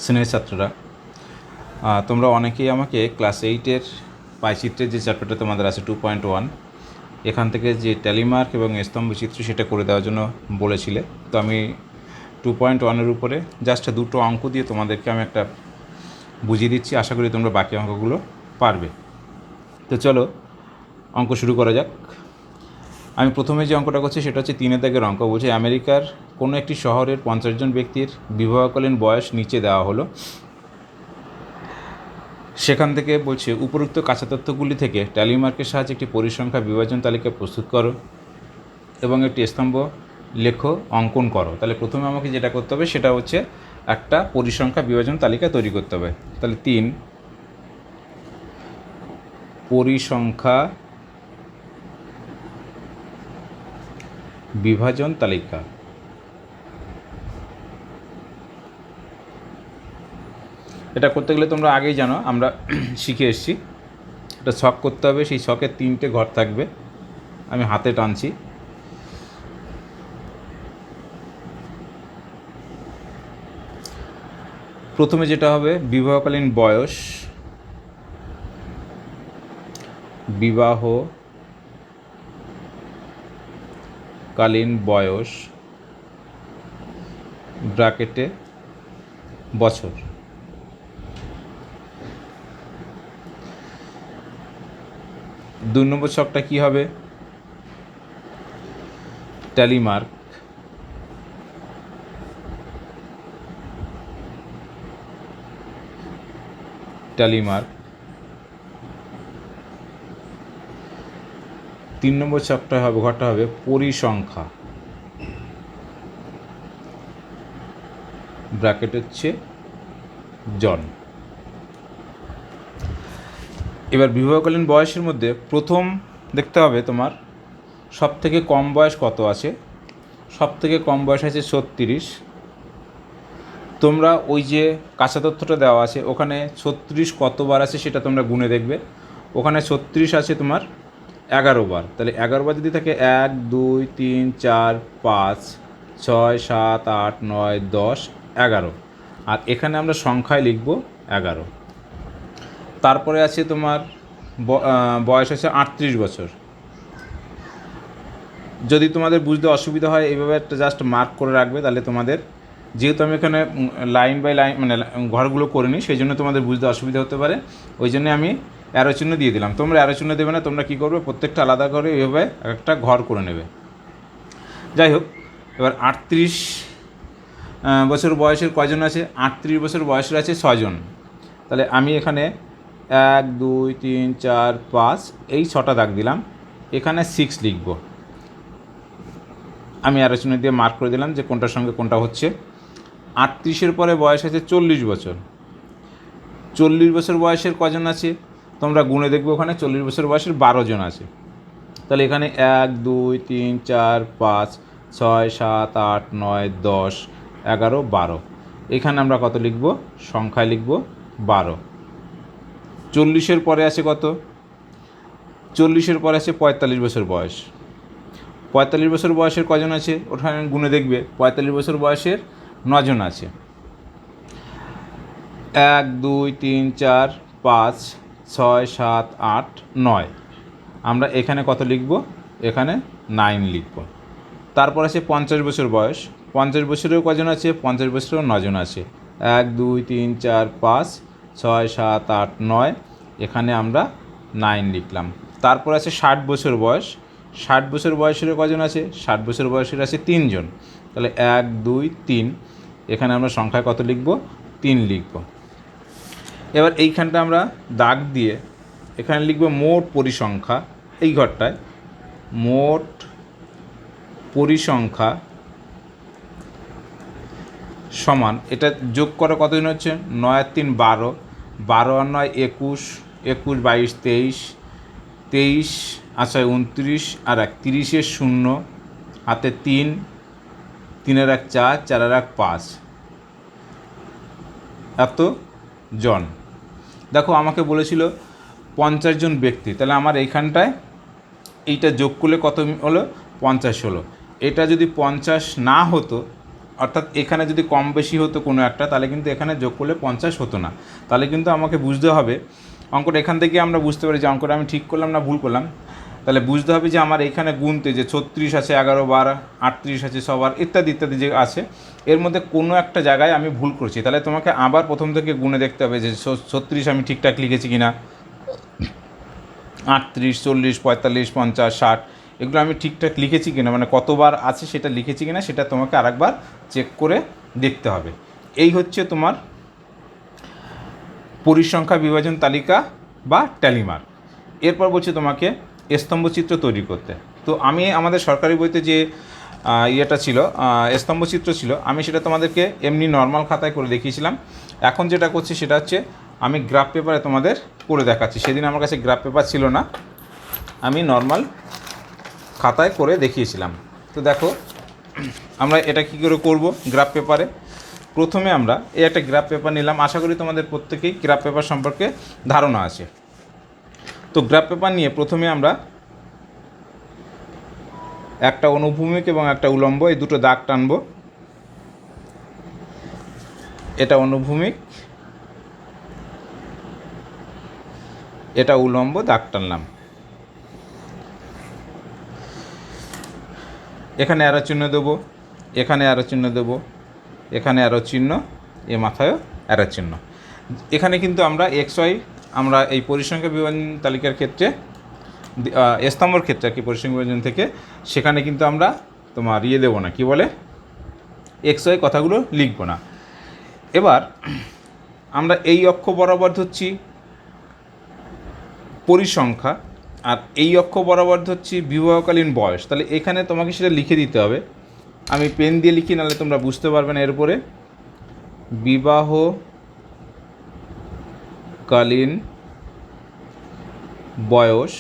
শ্রেণীর ছাত্ররা, তোমরা অনেকেই আমাকে ক্লাস 8-এর পাইচিত্রের যে চ্যাপ্টারটা তোমাদের আছে 2.1, এখান থেকে যে ট্যালিমার্ক এবং স্তম্ভচিত্র সেটা করে দেওয়ার জন্য বলেছিলে। তো আমি 2.1-এর উপরে জাস্ট দুটো অঙ্ক দিয়ে তোমাদেরকে আমি একটা বুঝিয়ে দিচ্ছি। আশা করি তোমরা বাকি অঙ্কগুলো পারবে। তো চলো অঙ্ক শুরু করা যাক। আমি প্রথমে যে অঙ্কটা করছি সেটা হচ্ছে 3 দাগের অঙ্ক। বলছে আমেরিকার কোনো একটি শহরের 50 জন ব্যক্তির বিবাহকালীন বয়স নিচে দেওয়া হলো। সেখান থেকে বলছে উপরোক্ত কাঁচা তথ্যগুলি থেকে ট্যালিমার্কের সাহায্যে একটি পরিসংখ্যা বিভাজন তালিকা প্রস্তুত করো এবং একটি স্তম্ভ লেখো অঙ্কন করো। তাহলে প্রথমে আমাকে যেটা করতে হবে সেটা হচ্ছে একটা পরিসংখ্যা বিভাজন তালিকা তৈরি করতে হবে। তাহলে 3 পরিসংখ্যা বিভাজন তালিকা। এটা করতে গেলে তোমরা আগেই জানো, আমরা শিখে এসেছি। এটা ছক করতে হবে, সেই ছকের 3টে ঘর থাকবে। আমি হাতে টানছি। প্রথমে যেটা হবে বিবাহকালীন বয়স, বিবাহকালীন বয়স ব্র্যাকেটে বছর। 2 নম্বর ছকটা কী হবে? Tally mark, tally mark. 3 নম্বর ছকটা হবে, ঘরটা হবে পরিসংখ্যা, ব্র্যাকেট হচ্ছে জন। এবার বিবাহকালীন বয়সের মধ্যে প্রথম দেখতে হবে তোমার সব থেকে কম বয়স কত আছে। সব থেকে কম বয়স আছে 36। তোমরা ওই যে কাঁচা তথ্যটা দেওয়া আছে ওখানে 36 কতবার আছে সেটা তোমরা গুনে দেখবে। ওখানে 36 আছে তোমার 11 বার। তাহলে 11 বার যদি থাকে 1 2 3 4 5 6 7 8 9 10 11, আর এখানে আমরা সংখ্যায় লিখব 11। তারপরে আছে তোমার বয়স আছে 38 বছর। যদি তোমাদের বুঝতে অসুবিধা হয় এইভাবে একটা জাস্ট মার্ক করে রাখবে, তাহলে তোমাদের, যেহেতু আমি এখানে লাইন বাই লাইন মানে ঘরগুলো করিনি সেই জন্য তোমাদের বুঝতে অসুবিধা হতে পারে, ওই জন্য আমি অ্যারো চিহ্ন দিয়ে দিলাম। তোমরা অ্যারো চিহ্ন দেবে না, তোমরা কী করবে প্রত্যেকটা আলাদা করে এইভাবে একটা ঘর করে নেবে। যাই হোক, এবার 38 বছর বয়সের কয়জন আছে? 38 বছর বয়সের আছে 6 জন। তাহলে আমি এখানে 1 2 3 4 5 এই 6টা দাগ দিলাম। এখানে 6 লিখব। আমি অ্যারো চিহ্ন দিয়ে মার্ক করে দিলাম যে কোনটার সঙ্গে কোনটা হচ্ছে। 38-এর পরে বয়স আছে 40 বছর। 40 বছর বয়সের কজন আছে তোমরা গুনে দেখবে, ওখানে 40 বছর বয়সের 12 জন আছে। তাহলে এখানে 1 2 3 4 5 6 7 8 9 10 11 12। এখানে আমরা কত লিখব? সংখ্যায় লিখব 12। 40-এর পরে আছে কত? 40-এর পরে আছে 45 বছর বয়স। 45 বছর বয়সের কজন আছে ওখানে গুনে দেখবে, 45 বছর বয়সের 9 জন আছে। 1 2 3 4 5 6 7 8 9। আমরা এখানে কত লিখব? এখানে 9 লিখব। তারপর আছে 50 বছর বয়স। 50 বছরেও কজন আছে? 50 বছরেও 9 জন আছে। 1 2 3 4 5 6 7 8 9। এখানে আমরা 9 লিখলাম। তারপর আছে 60 বছর বয়স। 60 বছর বয়সেরও কজন আছে? 60 বছর বয়সের আছে 3 জন। তাহলে 1 2 3। এখানে আমরা সংখ্যায় কত লিখব? 3 লিখব। এবার এইখানটা আমরা দাগ দিয়ে এখানে লিখব মোট পরিসংখ্যা। এই ঘরটায় মোট পরিসংখ্যা সমান, এটা যোগ করে কতদিন হচ্ছে? 9 আর 3 12, 12 আর 9 21, 21 22 23, 23 আচ্ছা 29 আর 1 30-এর 0, হাতে 3, 3 আর 1 4, 4 আর 1 5, এত জন। দেখো আমাকে বলেছিল 50 জন ব্যক্তি, তাহলে আমার এইখানটায় এইটা যোগ করলে কত হলো? 50 হলো। এটা যদি 50 না হতো, অর্থাৎ এখানে যদি কম বেশি হতো কোনো একটা, তাহলে কিন্তু এখানে যোগ করলে 50 হতো না। তাহলে কিন্তু আমাকে বুঝতে হবে অঙ্কটা, এখান থেকে আমরা বুঝতে পারি যে অঙ্কটা আমি ঠিক করলাম না ভুল করলাম। তাহলে বুঝতে হবে যে আমার এখানে গুনতে যে 36 আছে, 11 বার, 38 আছে সবার, ইত্যাদি ইত্যাদি যে আছে, এর মধ্যে কোনো একটা জায়গায় আমি ভুল করছি। তাহলে তোমাকে আবার প্রথম থেকে গুনে দেখতে হবে যে 36 আমি ঠিকঠাক লিখেছি কি না, 38, 40, 45, 50, 60 এগুলো আমি ঠিকঠাক লিখেছি কিনা, মানে কতবার আছে সেটা লিখেছি কিনা, সেটা তোমাকে আরেকবার চেক করে দেখতে হবে। এই হচ্ছে তোমার পরিসংখ্যা বিভাজন তালিকা বা ট্যালিমার্ক। এরপর বলছি তোমাকে স্তম্ভচিত্র তৈরি করতে। তো আমি আমাদের সরকারি বইতে যে ইয়েটা ছিল, স্তম্ভচিত্র ছিল, আমি সেটা তোমাদেরকে এমনি নর্মাল খাতায় করে দেখিয়েছিলাম। এখন যেটা করছি সেটা হচ্ছে আমি গ্রাফ পেপারে তোমাদের করে দেখাচ্ছি। সেদিন আমার কাছে গ্রাফ পেপার ছিল না, আমি নর্মাল খাতায় করে দেখিয়েছিলাম। তো দেখো আমরা এটা কী করে করব গ্রাফ পেপারে। প্রথমে আমরা এই একটা গ্রাফ পেপার নিলাম, আশা করি তোমাদের প্রত্যেকেই গ্রাফ পেপার সম্পর্কে ধারণা আছে। তো গ্রাফ পেপার নিয়ে প্রথমে আমরা একটা অনুভূমিক এবং একটা উলম্ব, এই দুটো দাগ টানব। এটা অনুভূমিক, এটা উলম্ব, দাগ টানলাম। এখানে অ্যারো চিহ্ন দেবো, এখানে অ্যারো চিহ্ন দেবো, এখানে অ্যারো চিহ্ন, এ মাথায়ও অ্যারো চিহ্ন। এখানে কিন্তু আমরা XY, আমরা এই পরিসংখ্যা বিভাজন তালিকার ক্ষেত্রে, স্তম্ভর ক্ষেত্রে আর কি, পরিসংখ্যা বিভাজন থেকে সেখানে কিন্তু আমরা তোমার দেবো না, কি বলে XY কথাগুলো লিখবো না। এবার আমরা এই অক্ষ বরাবর ধরছি পরিসংখ্যা, আর এই অক্ষ বরাবর ধরছি বিবাহকালীন বয়স। তাহলে এখানে তোমাকে সেটা লিখে দিতে হবে। আমি পেন দিয়ে লিখি, নাহলে তোমরা বুঝতে পারবে না। এর উপরে বিবাহকালীন বয়স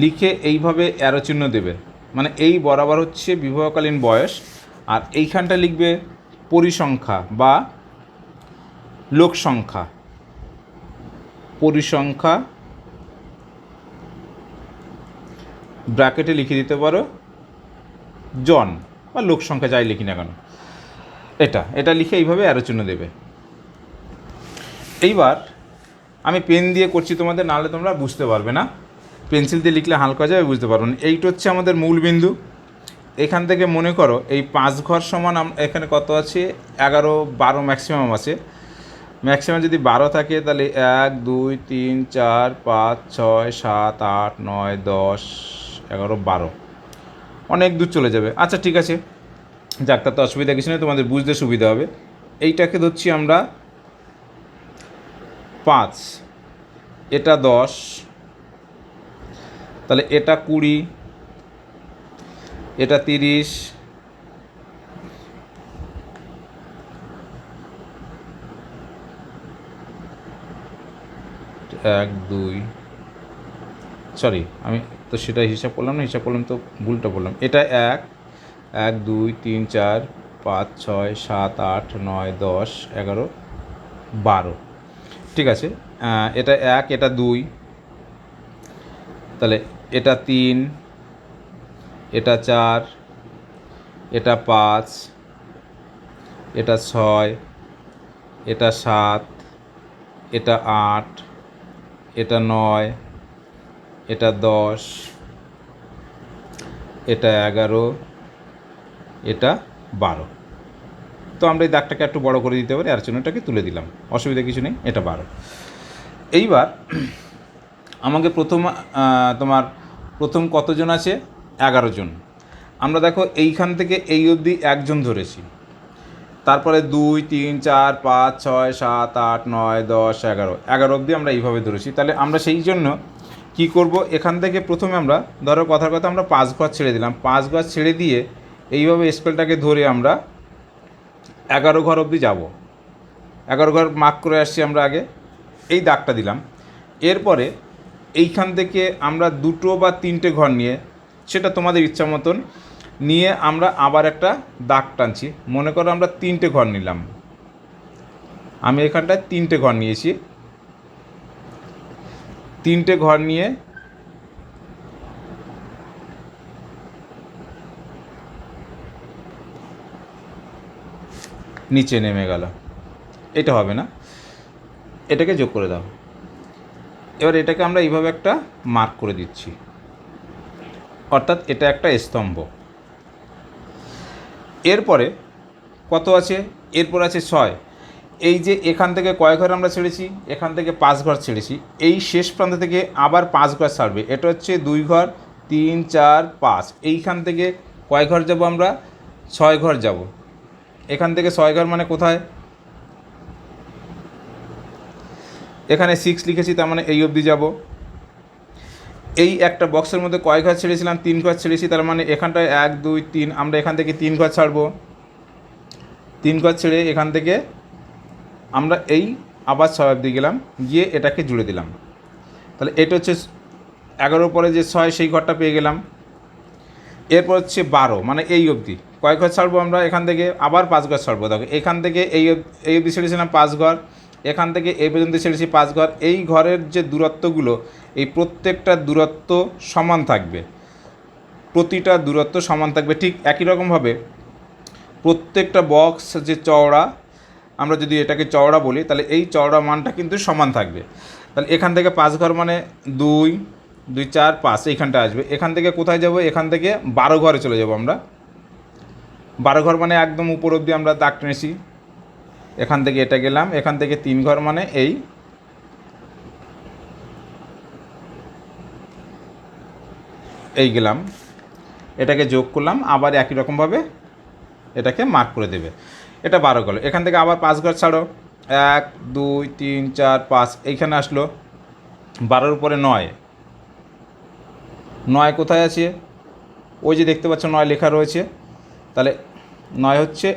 লিখে এইভাবে অ্যারো চিহ্ন দেবে, মানে এই বরাবর হচ্ছে বিবাহকালীন বয়স, আর এইখানটা লিখবে পরিসংখ্যা বা লোক সংখ্যা। পরিসংখ্যা ব্র্যাকেটে লিখে দিতে পারো জন বা লোক সংখ্যা, যাই লিখি না কেন, এটা লিখে এইভাবে অ্যারো চিহ্ন দেবে। এইবার আমি পেন দিয়ে করছি তোমাদের, নাহলে তোমরা বুঝতে পারবে না। পেন্সিল দিয়ে লিখলে হালকা যাবে, বুঝতে পারো না। এইটা হচ্ছে আমাদের মূল বিন্দু। এখান থেকে মনে করো এই 5 ঘর সমান এখানে কত আছে, 11, 12 ম্যাক্সিমাম আছে। ম্যাক্সিমাম যদি 12 থাকে তাহলে 1, 2, 3, 4, 5, 6, 7, 8, 9, 10, 11, 12 অনেক দূর চলে যাবে। আচ্ছা ঠিক আছে, যাক, তাতে অসুবিধা কিছু নেই, তোমাদের বুঝতে সুবিধা হবে। এইটাকে ধরছি আমরা 5, এটা 10, তাহলে এটা 20, এটা 30, এক দুই, সরি আমি তো সেটা হিসাব করলাম না, হিসাব করলাম তো ভুলটা বললাম। এটা 1, 1, 2, 3, 4, 5, 6, 7, 8, 9, 10, 11, 12, ঠিক আছে। এটা 1, এটা 2, তাহলে এটা 3, এটা 4, এটা 5, এটা 6, এটা 7, এটা 8, এটা 9, এটা 10, এটা 11, এটা 12। তো আমরা এই দাগটাকে একটু বড় করে দিতে পারি, আর চিহ্নটাকে তুলে দিলাম, অসুবিধা কিছু নেই। এটা 12। এইবার আমাকে তোমার প্রথম কতজন আছে, 11 জন। আমরা দেখো এইখান থেকে এই অবধি একজন ধরেছি, তারপরে 2, 3, 4, 5, 6, 7, 8, 9, 10, 11 অবধি আমরা এইভাবে ধরেছি। তাহলে আমরা সেই জন্য কী করব, এখান থেকে প্রথমে আমরা ধরো কথার কথা আমরা 5 ঘর ছেড়ে দিলাম। 5 ঘর ছেড়ে দিয়ে এইভাবে স্কেলটাকে ধরে আমরা 11 ঘর অবধি যাব। 11 ঘর মার্ক করে আসছি আমরা আগে, এই দাগটা দিলাম। এরপরে এইখান থেকে আমরা 2 বা 3টে ঘর নিয়ে, সেটা তোমাদের ইচ্ছা মতন নিয়ে আমরা আবার একটা দাগ টানছি। মনে করো আমরা 3টে ঘর নিলাম, আমি এখানটায় 3টে ঘর নিয়েছি। 3টে ঘর নিয়ে নিচে নেমে গেল, এটা হবে না, এটাকে যোগ করে দাও। এবার এটাকে আমরা এইভাবে একটা মার্ক করে দিচ্ছি, অর্থাৎ এটা একটা স্তম্ভ। এরপরে কত আছে? এরপর আছে 6। এই যে এখান থেকে কয় ঘর আমরা ছেড়েছি? এখান থেকে 5 ঘর ছেড়েছি। এই শেষ প্রান্ত থেকে আবার 5 ঘর ছাড়বে, এটা হচ্ছে 2 ঘর, 3 4 5। এইখান থেকে কয় ঘর যাব আমরা? 6 ঘর যাব। এখান থেকে 6 ঘর মানে কোথায়? এখানে 6 লিখেছি, তার মানে এই অবধি যাব। এই একটা বক্সের মধ্যে কয় ঘর ছেড়েছিলাম? 3 ঘর ছেড়েছি, তার মানে এখানটায় 1 2 3, আমরা এখান থেকে 3 ঘর ছাড়বো। 3 ঘর ছেড়ে এখান থেকে আমরা এই আবার 6 অবধি গেলাম, গিয়ে এটাকে জুড়ে দিলাম। তাহলে এটা হচ্ছে 11 পরে যে 6 সেই ঘরটা পেয়ে গেলাম। এরপর হচ্ছে 12, মানে এই অবধি কয় ঘর ছাড়বো আমরা? এখান থেকে আবার 5 ঘর ছাড়বো। দেখো এখান থেকে এই অবধি ছেড়েছিলাম 5 ঘর, এখান থেকে এই পর্যন্ত ছেড়েছি 5 ঘর। এই ঘরের যে দূরত্বগুলো, এই প্রত্যেকটা দূরত্ব সমান থাকবে, প্রতিটা দূরত্ব সমান থাকবে। ঠিক একই রকমভাবে প্রত্যেকটা বক্স যে চওড়া, আমরা যদি এটাকে চওড়া বলি, তাহলে এই চওড়া মানটা কিন্তু সমান থাকবে। তাহলে এখান থেকে 5 ঘর মানে 2 2 4 5 এইখানটা আসবে। এখান থেকে কোথায় যাব? এখান থেকে 12 ঘরে চলে যাব আমরা। 12 ঘর মানে একদম উপর অবধি আমরা দাগ টেনেছি। এখান থেকে এটা গেলাম, এখান থেকে 3 ঘর মানে এই গেলাম, এটাকে যোগ করলাম, আবার একই রকমভাবে এটাকে মার্ক করে দেবে। এটা 12 গেল। এখান থেকে আবার 5 ঘর ছাড়ো, 1 2 3 4 5, এইখানে আসলো। 12-র উপরে 9, 9 কোথায় আছে? ওই যে দেখতে পাচ্ছ 9 লেখা রয়েছে, তাহলে 9 হচ্ছে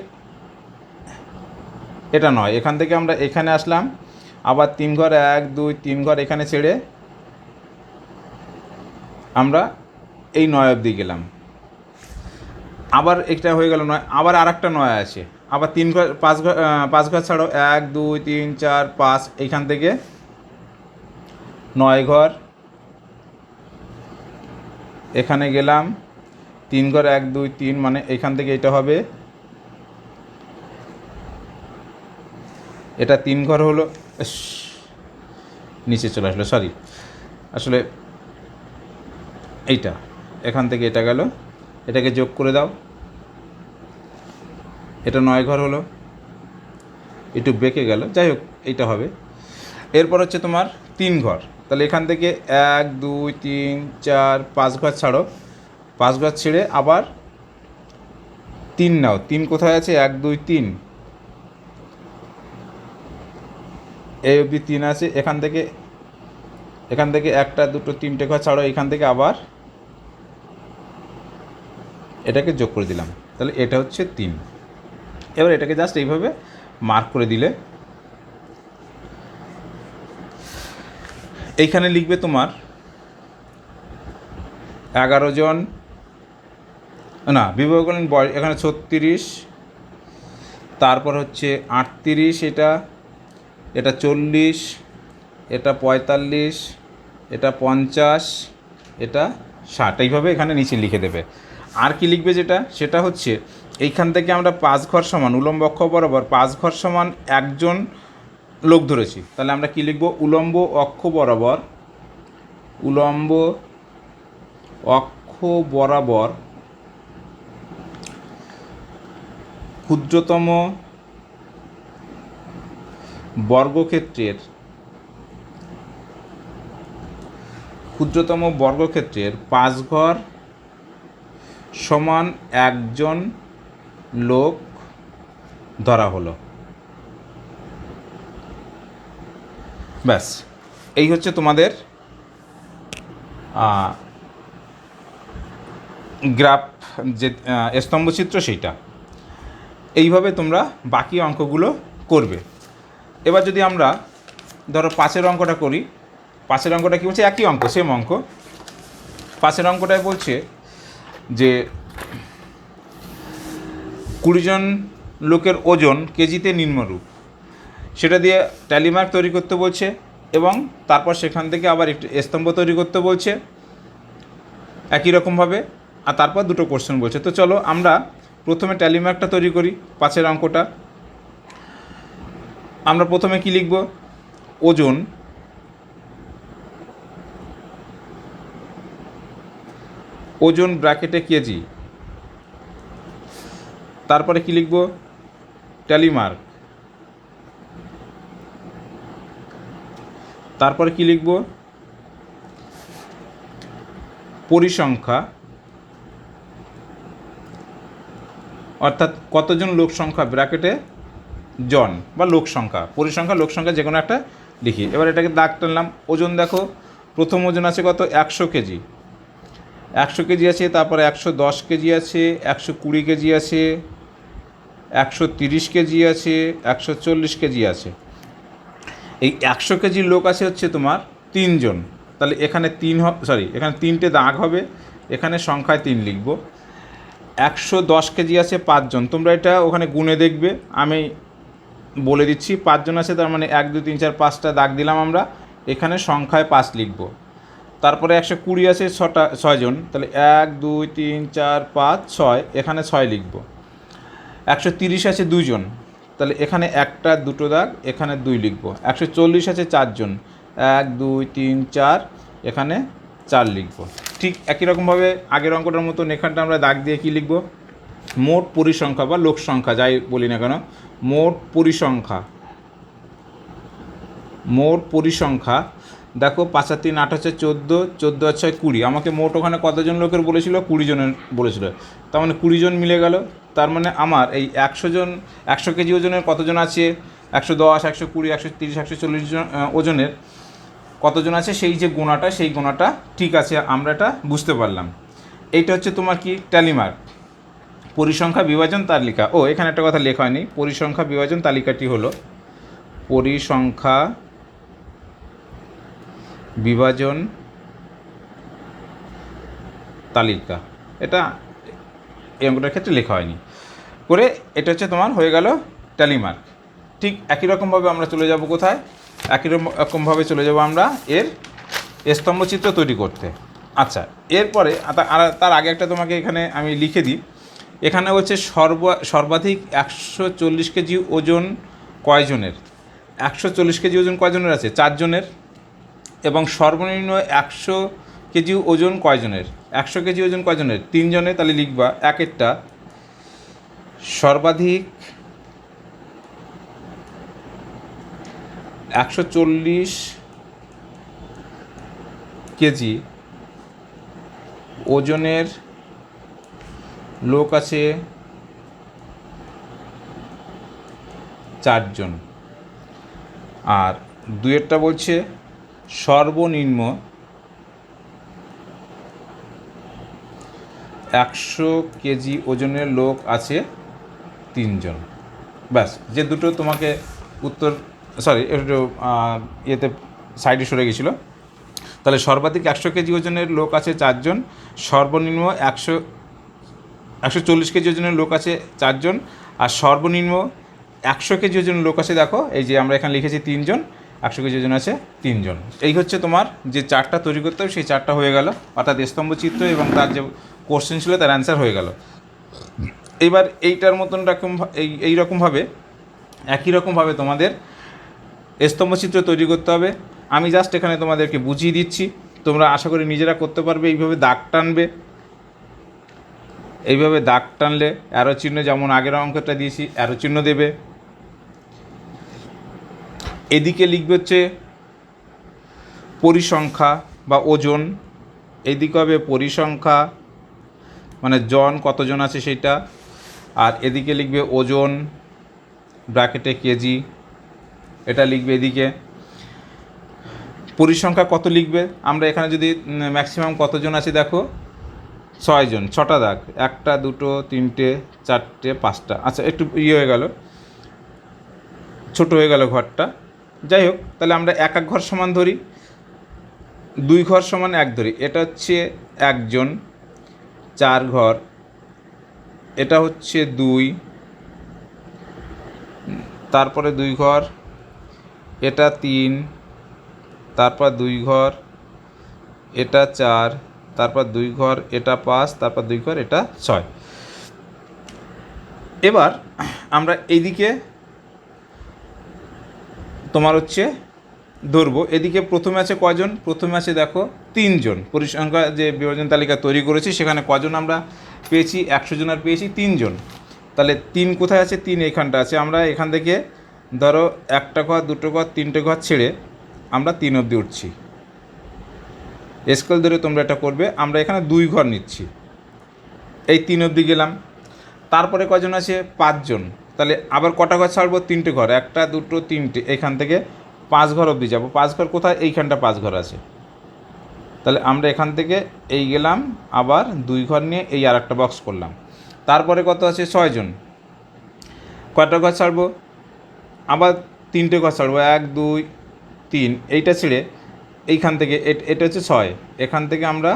এটা 9। এখান থেকে আমরা এখানে আসলাম, আবার 3 ঘর, 1 2 3 ঘর এখানে ছেড়ে আমরা এই 9 অবধি গেলাম। আবার এটা হয়ে গেল 9, আবার আর একটা 9 আছে, আবার 3 ঘর 5 ঘর ছাড়ো, 1 2 3 4 5, এইখান থেকে 9 ঘর এখানে গেলাম, 3 ঘর 1 2 3, মানে এইখান থেকে এটা হবে, এটা 3 ঘর হলো। নিচে চলে আসলো, সরি, আসলে এইটা এখান থেকে এটা গেল, এটাকে যোগ করে দাও, এটা 9 ঘর হলো, একটু বেঁকে গেল, যাই হোক এইটা হবে। এরপর হচ্ছে তোমার 3 ঘর, তাহলে এখান থেকে 1 2 3 4 5 ঘর ছাড়ো, 5 ঘর ছেড়ে আবার 3 নাও। 3 কোথায় আছে? 1 2 3, এই অবধি 3 আছে। এখান থেকে 1টা 2টো 3টে ঘর ছাড়ো, এখান থেকে আবার এটাকে যোগ করে দিলাম, তাহলে এটা হচ্ছে 3। এবার এটাকে জাস্ট এইভাবে মার্ক করে দিলে এইখানে লিখবে তোমার 11 জন, না বিবাহকালীন বয়স এখানে 36, তারপর হচ্ছে 38, এটা 40, এটা 45, এটা 50, এটা 60, এইভাবে এখানে নিচে লিখে দেবে। আর কি লিখবে সেটা হচ্ছে এইখান থেকে আমরা 5 ঘর সমান উলম্ব অক্ষ বরাবর 5 ঘর সমান একজন লোক ধরেছি, তাহলে আমরা কি লিখব? উলম্ব অক্ষ বরাবর ক্ষুদ্রতম বর্গক্ষেত্রের 5 ঘর সমান একজন লোক ধরা হলো। ব্যাস, এই হচ্ছে তোমাদের গ্রাফ, যে স্তম্ভচিত্র সেইটা। এইভাবে তোমরা বাকি অঙ্কগুলো করবে। এবার যদি আমরা ধরো 5-এর অঙ্কটা করি, 5-এর অঙ্কটা কী বলছে? একই অঙ্ক, সেম অঙ্ক। 5-এর অঙ্কটায় বলছে যে 20 জন লোকের ওজন কেজিতে নিম্নরূপ, সেটা দিয়ে ট্যালি মার্ক তৈরি করতে বলছে, এবং তারপর সেখান থেকে আবার একটি স্তম্ভ তৈরি করতে বলছে একই রকমভাবে, আর তারপর দুটো কোশ্চেন বলছে। তো চলো আমরা প্রথমে ট্যালি মার্কটা তৈরি করি 5-এর অঙ্কটা। আমরা প্রথমে কি লিখব, ওজন, ওজন ব্র্যাকেটে কেজি, তারপরে কি লিখব, ট্যালি মার্ক, তারপরে কি লিখব, পরিসংখ্যা, অর্থাৎ কতজন লোক সংখ্যা ব্র্যাকেটে জন বা লোক সংখ্যা, পরিসংখ্যা লোক সংখ্যা যে কোনো একটা লিখি। এবার এটাকে দাগ টানলাম। ওজন দেখো, প্রথম ওজন আছে কত, 100 কেজি, 100 কেজি আছে, তারপরে 110 কেজি আছে, 120 কেজি আছে, 130 কেজি আছে, 140 কেজি আছে। এই 100 কেজির লোক আছে হচ্ছে তোমার 3 জন, তাহলে এখানে এখানে 3টে দাগ হবে, এখানে সংখ্যায় 3 লিখব। 110 কেজি আছে 5 জন, তোমরা এটা ওখানে গুণে দেখবে, আমি বলে দিচ্ছি 5 জন আছে, তার মানে 1 2 3 4 5টা দাগ দিলাম আমরা, এখানে সংখ্যায় 5 লিখব। তারপরে 120 আছে 6 জন, তাহলে 1 2 3 4 5 6, এখানে 6 লিখব। 130 আছে 2 জন, তাহলে এখানে 1টা 2টো দাগ, এখানে 2 লিখব। 140 আছে 4 জন, 1 2 3 4, এখানে 4 লিখব। ঠিক একই রকমভাবে আগের অঙ্কটার মতো এখানটা আমরা দাগ দিয়ে কি লিখব, মোট পরিসংখ্যা বা লোক সংখ্যা যাই বলি না কেন, মোট পরিসংখ্যা, মোট পরিসংখ্যা দেখো 5 আর 3 8 হচ্ছে 14, 14 আর 6 20, আমাকে মোট ওখানে কতজন লোকের বলেছিল, 20 জনের বলেছিল, তার মানে 20 জন মিলে গেল। তার মানে আমার এই 100 কেজি ওজনের কতজন আছে, 110 120 130 140 জন ওজনের কতজন আছে, সেই যে গোনাটা, সেই গোনাটা ঠিক আছে, আমরা এটা বুঝতে পারলাম। এইটা হচ্ছে তোমার কি, ট্যালি মার্ক, পরিসংখ্যা বিভাজন তালিকা। ও এখানে একটা কথা লেখা হয়নি, পরিসংখ্যা বিভাজন তালিকাটি হলো পরিসংখ্যা বিভাজন তালিকা, এটা এই অঙ্কটার ক্ষেত্রে লেখা হয়নি করে, এটা হচ্ছে তোমার হয়ে গেল ট্যালি মার্ক। ঠিক একই রকমভাবে আমরা চলে যাব কোথায়, একই রকমভাবে চলে যাব আমরা এর স্তম্ভচিত্র তৈরি করতে। আচ্ছা, এরপরে তার আগে একটা তোমাকে এখানে আমি লিখে দিই, এখানে হচ্ছে সর্বাধিক 140 কেজি ওজন কয়জনের, 140 কেজি ওজন কয়জনের আছে, 4 জনের, এবং সর্বনিম্ন 100 কেজি ওজন কয়জনের, 100 কেজি ওজন কয়জনের, 3 জনের, তাহলে লিখবা একেরটা সর্বাধিক 140 কেজি ওজনের লোক আছে 4 জন, আর দুয়েরটা বলছে সর্বনিম্ন 100 কেজি ওজনের লোক আছে 3 জন। ব্যাস, যে দুটো তোমাকে উত্তর, সরি একটু ইয়েতে সাইডে সরে গেছিলো, তাহলে সর্বাধিক 100 কেজি ওজনের লোক আছে 4 জন, সর্বনিম্ন 140 কেজি ওজনের লোক আছে 4 জন, আর সর্বনিম্ন 100 কেজি ওজনের লোক আছে, দেখো এই যে আমরা এখানে লিখেছি 3 জন, 100 কেজি ওজন আছে 3 জন। এই হচ্ছে তোমার যে চারটা তৈরি করতে হবে, সেই চারটা হয়ে গেল, অর্থাৎ স্তম্ভচিত্র এবং তার যে কোশ্চেন ছিল তার অ্যান্সার হয়ে গেল। এইবার এইটার মতন এই রকমভাবে একই রকমভাবে তোমাদের স্তম্ভচিত্র তৈরি করতে হবে। আমি জাস্ট এখানে তোমাদেরকে বুঝিয়ে দিচ্ছি, তোমরা আশা করি নিজেরা করতে পারবে। এইভাবে দাগ টানবে, এইভাবে দাগ টানলে অ্যারো চিহ্ন, যেমন আগের অঙ্কটা দিয়েছি অ্যারো চিহ্ন দেবে। এদিকে লিখবে হচ্ছে পরিসংখ্যা বা ওজন, এদিকে হবে পরিসংখ্যা মানে জন কতজন আছে সেটা, আর এদিকে লিখবে ওজন ব্র্যাকেটে কেজি, এটা লিখবে এদিকে। পরিসংখ্যা কত লিখবে, আমরা এখানে যদি ম্যাক্সিমাম কতজন আছে দেখো 6 জন, 6টা দাগ, 1টা 2টো 3টে 4টে 5টা, আচ্ছা একটু হয়ে গেল, ছোট হয়ে গেল ঘরটা, যাই হোক, তাহলে আমরা এক ঘর সমান ধরি, 2 ঘর সমান 1 ধরি, এটা হচ্ছে 1 জন, 4 ঘর, এটা হচ্ছে 2, তারপরে 2 ঘর, এটা 3, তারপর 2 ঘর, এটা 4, তারপর 2 ঘর, এটা 5, তারপর 2 ঘর, এটা 6। এবার আমরা এইদিকে তোমার হচ্ছে ধরবো। এদিকে প্রথমে আছে কজন? প্রথমে আছে দেখো 3 জন। পরিসংখ্যা যে বিভাজন তালিকা তৈরি করেছি সেখানে কজন আমরা পেয়েছি? 100 জন, আর পেয়েছি 3 জন। তাহলে 3 কোথায় আছে? 3 এখানটা আছে। আমরা এখান থেকে ধরো 1টা ঘর, 2টো ঘর, 3টে ঘর ছেড়ে আমরা 3 অবধি উঠছি। স্কেল ধরে তোমরা এটা করবে। আমরা এখানে 2 ঘর নিচ্ছি, এই 3 অবধি গেলাম। তারপরে কজন আছে? 5 জন। তাহলে আবার কটা ঘর ছাড়বো? 3টে ঘর, 1টা 2টো 3টে, এখান থেকে 5 ঘর অবধি যাব। 5 ঘর কোথায়? এইখানটা 5 ঘর আছে। তাহলে আমরা এখান থেকে এই গেলাম, আবার 2 ঘর নিয়ে এই আর একটা বক্স করলাম। তারপরে কত আছে? 6 জন। কয়টা ঘর ছাড়বো? আবার 3টে ঘর ছাড়বো, 1 2 3, এইটা ছেড়ে এইখান থেকে এটা হচ্ছে 6, এখান থেকে আমরা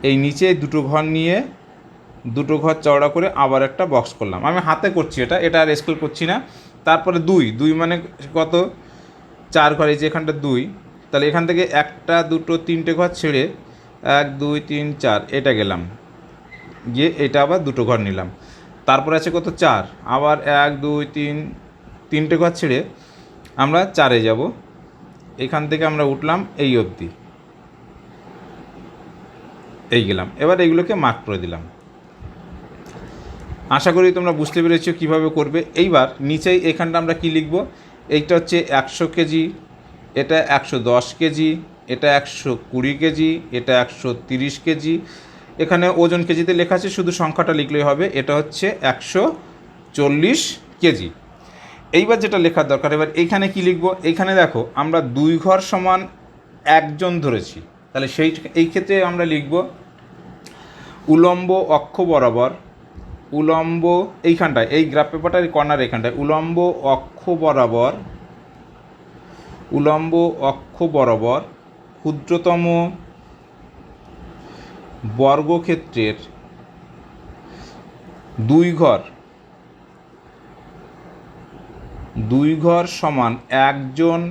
এই নিচে 2টো ঘর নিয়ে 2টো ঘর চওড়া করে আবার একটা বক্স করলাম। আমি হাতে করছি, এটা আর স্কেল করছি না। তারপরে 2 মানে কত? 4 ঘর, এই যে এখানটা 2। তাহলে এখান থেকে 1টা 2টো 3টে ঘর ছেড়ে 1 2 3 4 এটা গেলাম, গিয়ে এটা আবার 2টো ঘর নিলাম। তারপরে আছে কত? 4। আবার 1 2 3, 3টে ঘর ছেড়ে আমরা 4-এ যাব। এখান থেকে আমরা উঠলাম এই অবধি, এই গেলাম। এবার এইগুলোকে মার্ক করে দিলাম। আশা করি তোমরা বুঝতে পেরেছো কীভাবে করবে। এইবার নিচেই এখানটা আমরা কি লিখব? এইটা হচ্ছে 100 কেজি, এটা 110 কেজি, এটা 120 কেজি, এটা 130 কেজি। এখানে ওজন কেজিতে লেখা আছে, শুধু সংখ্যাটা লিখলেই হবে। এটা হচ্ছে 140 কেজি। এইবার যেটা লেখার দরকার, এবার এইখানে কি লিখব? এইখানে দেখো আমরা 2 ঘর সমান 1 জন ধরেছি। তাহলে এই ক্ষেত্রে আমরা লিখব উলম্ব অক্ষ বরাবর, উলম্ব এইখানটায়, এই গ্রাফ পেপারটার কর্নার এখানটায়, উলম্ব অক্ষ বরাবর ক্ষুদ্রতম বর্গক্ষেত্রের 2 ঘর সমান 1 জন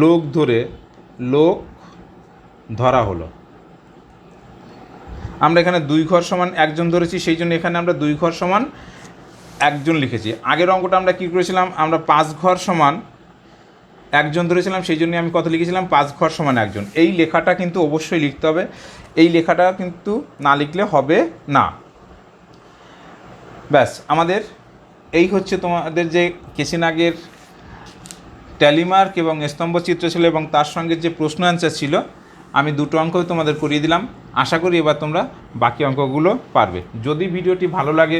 লোক ধরা হলো। আমরা এখানে 2 ঘর সমান 1 জন ধরেছি, সেই জন্য এখানে আমরা 2 ঘর সমান 1 জন লিখেছি। আগের অঙ্কটা আমরা কী করেছিলাম? আমরা 5 ঘর সমান 1 জন ধরেছিলাম, সেই জন্য আমি কত লিখেছিলাম? 5 ঘর সমান 1 জন। এই লেখাটা কিন্তু অবশ্যই লিখতে হবে, এই লেখাটা কিন্তু না লিখলে হবে না। ব্যাস, আমাদের এই হচ্ছে তোমাদের যে কেসিনাগের ট্যালিমার্ক এবং স্তম্ভচিত্র ছিল, এবং তার সঙ্গে যে প্রশ্ন অ্যান্সার ছিল, আমি 2টো অঙ্কই তোমাদের করিয়ে দিলাম। আশা করি এবার তোমরা বাকি অঙ্কগুলো পারবে। যদি ভিডিওটি ভালো লাগে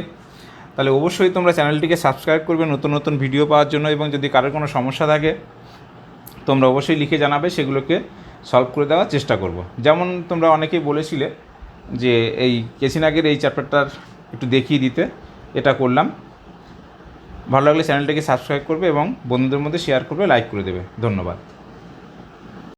তাহলে অবশ্যই তোমরা চ্যানেলটিকে সাবস্ক্রাইব করবে নতুন নতুন ভিডিও পাওয়ার জন্য, এবং যদি কারোর কোনো সমস্যা থাকে তোমরা অবশ্যই লিখে জানাবে, সেগুলোকে সলভ করে দেওয়ার চেষ্টা করব। যেমন তোমরা অনেকেই বলেছিলে যে এই কেসিনাগের এই চ্যাপ্টারটার একটু দেখিয়ে দিতে, এটা করলাম। ভালো লাগলে চ্যানেলটিকে সাবস্ক্রাইব করবে এবং বন্ধুদের মধ্যে শেয়ার করবে, লাইক করে দেবে। ধন্যবাদ।